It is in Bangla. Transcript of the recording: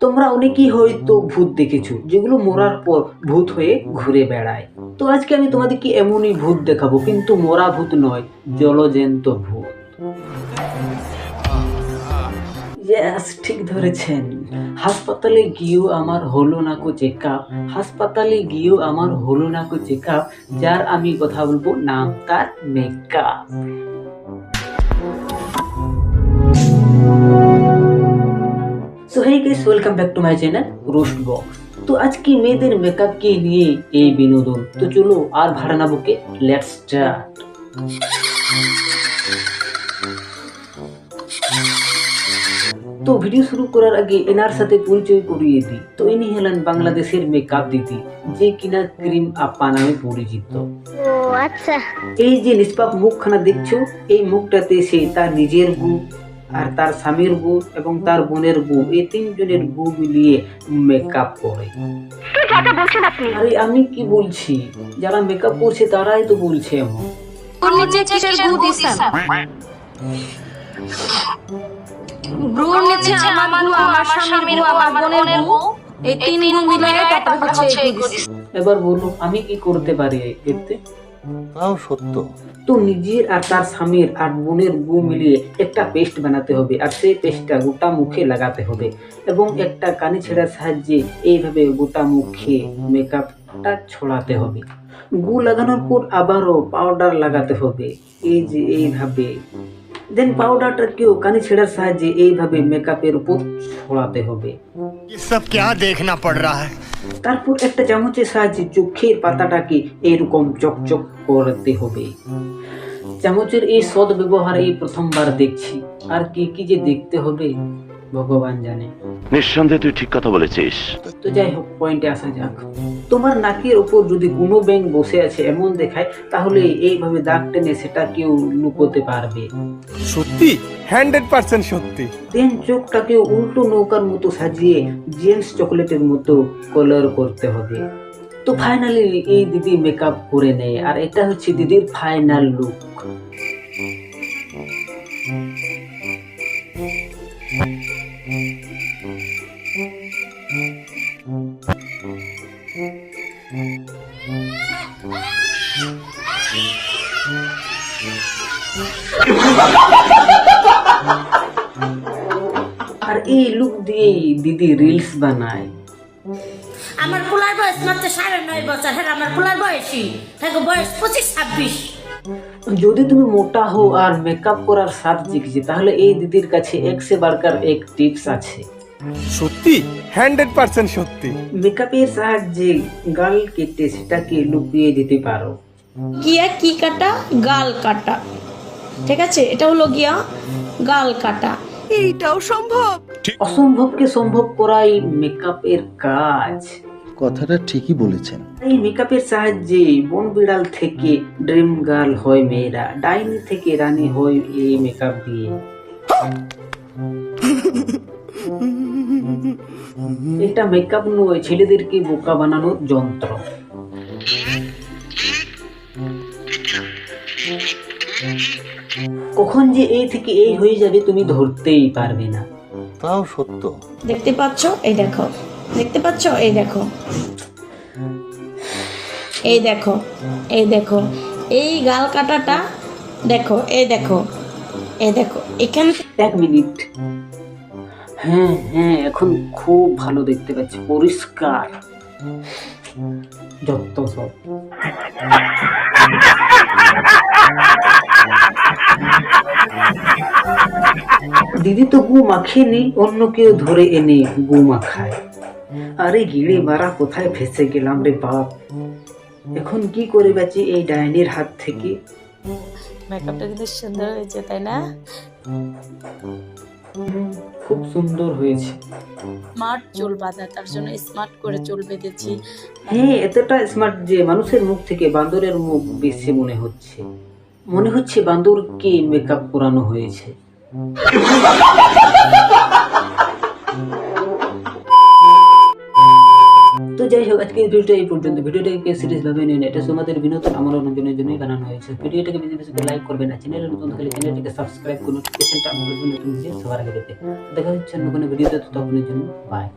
তোমরা অনেকেই হয়তো ভূত দেখেছো, যেগুলো মরার পর ভূত হয়ে ঘুরে বেড়ায়। তো আজকে আমি তোমাদেরকে এমনই ভূত দেখাবো, কিন্তু মরা ভূত নয়, জলজ্যান্ত ভূত। ইয়েস, ঠিক ধরেছেন। হাসপাতালে গিয়েও আমার হলো না কো চেকআপ, হাসপাতালে গিয়েও আমার হলো না কো চেকআপ, যার আমি কথা বলবো নাম তার makeup. So hey guys, welcome back to my channel roast box. তো আজকে মেয়েদের মেকআপকে নিয়ে এই বিনোদন। তো চলো আর ভাড়া না বকে লেটস স্টার্ট। তো ভিডিও শুরু করার আগে এনার সাথে পরিচয় করিয়ে দিই। তো ইনি হলেন বাংলাদেশের মেকআপ দিদি, যে কিনা ক্রিম আপা নামে পরিচিত। এই যে নিষ্পাপ মুখখানা দেখছো, এই মুখটাতে সে তার নিজের গু আর তার স্বামীর গু এবং তার বোনের গু, এই তিনজনের গু মিলিয়ে মেকআপ করে। আরে আমি কি বলছি, যারা মেকআপ করছে তারাই তো বলছে এমন। এবার বলো আমি কি করতে পারি এতে? তাও সত্য। তো নিজের আর তার স্বামীর আর বোনের গু মিলিয়ে একটা পেস্ট বানাতে হবে, আর সেই পেস্টটা গোটা মুখে লাগাতে হবে এবং একটা কানি ছেঁড়ার সাহায্যে এইভাবে গোটা মুখে মেকআপটা ছড়াতে হবে। গু লাগানোর পর আবারও পাউডার লাগাতে হবে, এই যে এইভাবে। দেন পাউডারটাকেও কানি ছেঁড়ার সাহায্যে এইভাবে মেকআপের উপর ছড়াতে হবে। ये सब क्या देखना पड़ रहा है? তারপর একটা চামচের সাহায্যে চোখের পাতাটাকে এরকম চকচক করতে হবে। চামচের এই সদ ব্যবহার এই প্রথমবার দেখছি, আর কি কি যে দেখতে হবে ভগবান জানে। নিঃসন্দেহে তুই ঠিক কথা বলেছিস। তো যাই হোক, পয়েন্টে আসা যাক। তোমার নাকের ওপর যদি কোনো ব্যাঙ বসে আছে এমন দেখায়, তাহলে এইভাবে দাগ টেনে সেটা কেউ লুকোতে পারবে। সত্যি 100% সত্যি। দেন চোখটাকে উল্টো নৌকার মতো সাজিয়ে জেমস চকলেটের মতো কালার করতে হবে। তো ফাইনালি এই দিদি মেকআপ করে নেয়, আর এটা হচ্ছে দিদির ফাইনাল লুক। আর এই লুক দিয়েই দিদি রিলস বানায়। আমার পোলার বয়স মাত্র 9.5 বছর। হ্যাঁ, আমার পোলার বয়সী থাকে বয়স 25-26। যদি তুমি মোটা হো আর মেকআপ করার স্বাদ শিখেছি, তাহলে এই দিদির কাছে এক সে বারকার এক টিপস আছে। সত্যি 100% সত্যি। মেকআপের সাহায্যে গাল কেটে সেটাকে লুকিয়ে দিতে পারো। কি কাটা? গাল কাটা। ঠিক আছে, এটা হলো গিয়া গাল কাটা। এইটাও সম্ভব? অসম্ভবকে সম্ভব করাই মেকআপের কাজ। কথাটা ঠিকই বলেছেন। এই মেকআপের সাহায্যে বন বিড়াল থেকে ড্রিম গার্ল হয় মেয়েরা, ডাইনি থেকে রানী হয় এই মেকআপ দিয়ে। এটা মেকআপ নয়, ছেলেদেরকে বোকা বানানোর যন্ত্র। কখন যে এই থেকে এই হয়ে যাবে তুমি ধরতেই পারবে না। তাও সত্য। দেখতে পাচ্ছ? এই দেখো, দেখতে পাচ্ছ? এই দেখো, এই দেখো, এই দেখো, এই গাল কাটাটা দেখো, এই দেখো, এই দেখো এখানে। এক মিনিট। হ্যাঁ হ্যাঁ, এখন খুব ভালো দেখতে পাচ্ছি, পরিষ্কার যত সব। দিদি তো গু মাখেনি, অন্য কেউ ধরে এনে গু মাখায়। আরে গিড়ে মারা, কোথায় ফেসে গেলাম রে বাপ। এখন কি করে বাঁচি এই ডাইনির হাত থেকে? মেকআপটা কিন্তু সুন্দর হয়েছে, তাই না? খুব সুন্দর হয়েছে। স্মার্ট চুল বাঁধা, তার জন্য স্মার্ট করে চুল বেঁধেছি। হ্যাঁ, এতটা স্মার্ট যে মানুষের মুখ থেকে বান্দরের মুখ বেশি মনে হচ্ছে। মনে হচ্ছে বান্দরকে মেকআপ করানো হয়েছে। তো যাই হোক, আজকে ভিডিওটা এই পর্যন্ত। ভিডিওটাকে সিরিয়াস ভাবে নিন, এটা তোমাদের বিনোদন আমন্ত্রণের জন্যই বানানো হয়েছে। ভিডিওটাকে বেশি বেশি লাইক করবেন, আর চ্যানেলে নতুন হলে চ্যানেলটাকে সাবস্ক্রাইব করুন, নোটিফিকেশনটা আমাদের নতুন ভিডিও সবার আগে পেতে। দেখা হচ্ছে অন্য কোনো ভিডিওতে, ততক্ষণের জন্য বাই।